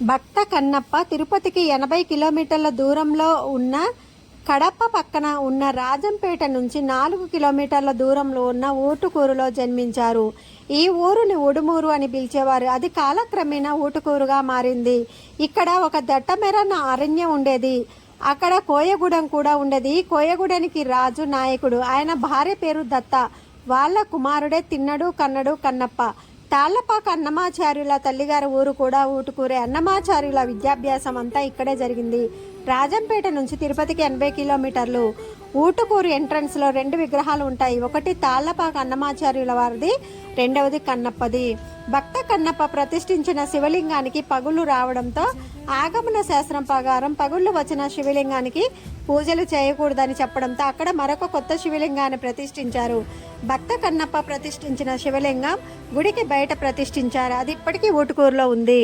భక్త కన్నప్ప తిరుపతికి 80 కిలోమీటర్ల దూరంలో ఉన్న కడప పక్కన ఉన్న రాజంపేట నుంచి 4 కిలోమీటర్ల దూరంలో ఉన్న ఊటుకూరులో జన్మించారు. ఈ ఊరుని ఉడుమూరు అని పిలిచేవారు. అది కాలక్రమేణా ఊటుకూరుగా మారింది. ఇక్కడ ఒక దట్టమెరన అరణ్యం ఉండేది. అక్కడ కోయగూడెం కూడా ఉండేది. ఈ కోయగూడెనికి రాజు నాయకుడు. ఆయన భార్య పేరు దత్త. వాళ్ళ కుమారుడే తిన్నడు కన్నడు కన్నప్ప. తాళ్లపాక అన్నమాచార్యుల తల్లిగారి ఊరు కూడా ఊటుకూరే. అన్నమాచార్యుల విద్యాభ్యాసం అంతా ఇక్కడే జరిగింది. రాజంపేట నుంచి తిరుపతికి 80 కిలోమీటర్లు. ఊటుకూరు ఎంట్రన్స్లో 2 విగ్రహాలు ఉంటాయి. ఒకటి తాళ్లపాక అన్నమాచార్యుల వారిది, రెండవది కన్నప్పది. భక్త కన్నప్ప ప్రతిష్ఠించిన శివలింగానికి పగుళ్ళు రావడంతో ఆగమన శాస్త్రం ప్రకారం పగుళ్ళు వచ్చిన శివలింగానికి పూజలు చేయకూడదని చెప్పడంతో అక్కడ మరొక కొత్త శివలింగాన్ని ప్రతిష్ఠించారు. భక్త కన్నప్ప ప్రతిష్ఠించిన శివలింగం గుడికి బయట ప్రతిష్ఠించారు. అది ఇప్పటికీ ఊటుకూరులో ఉంది.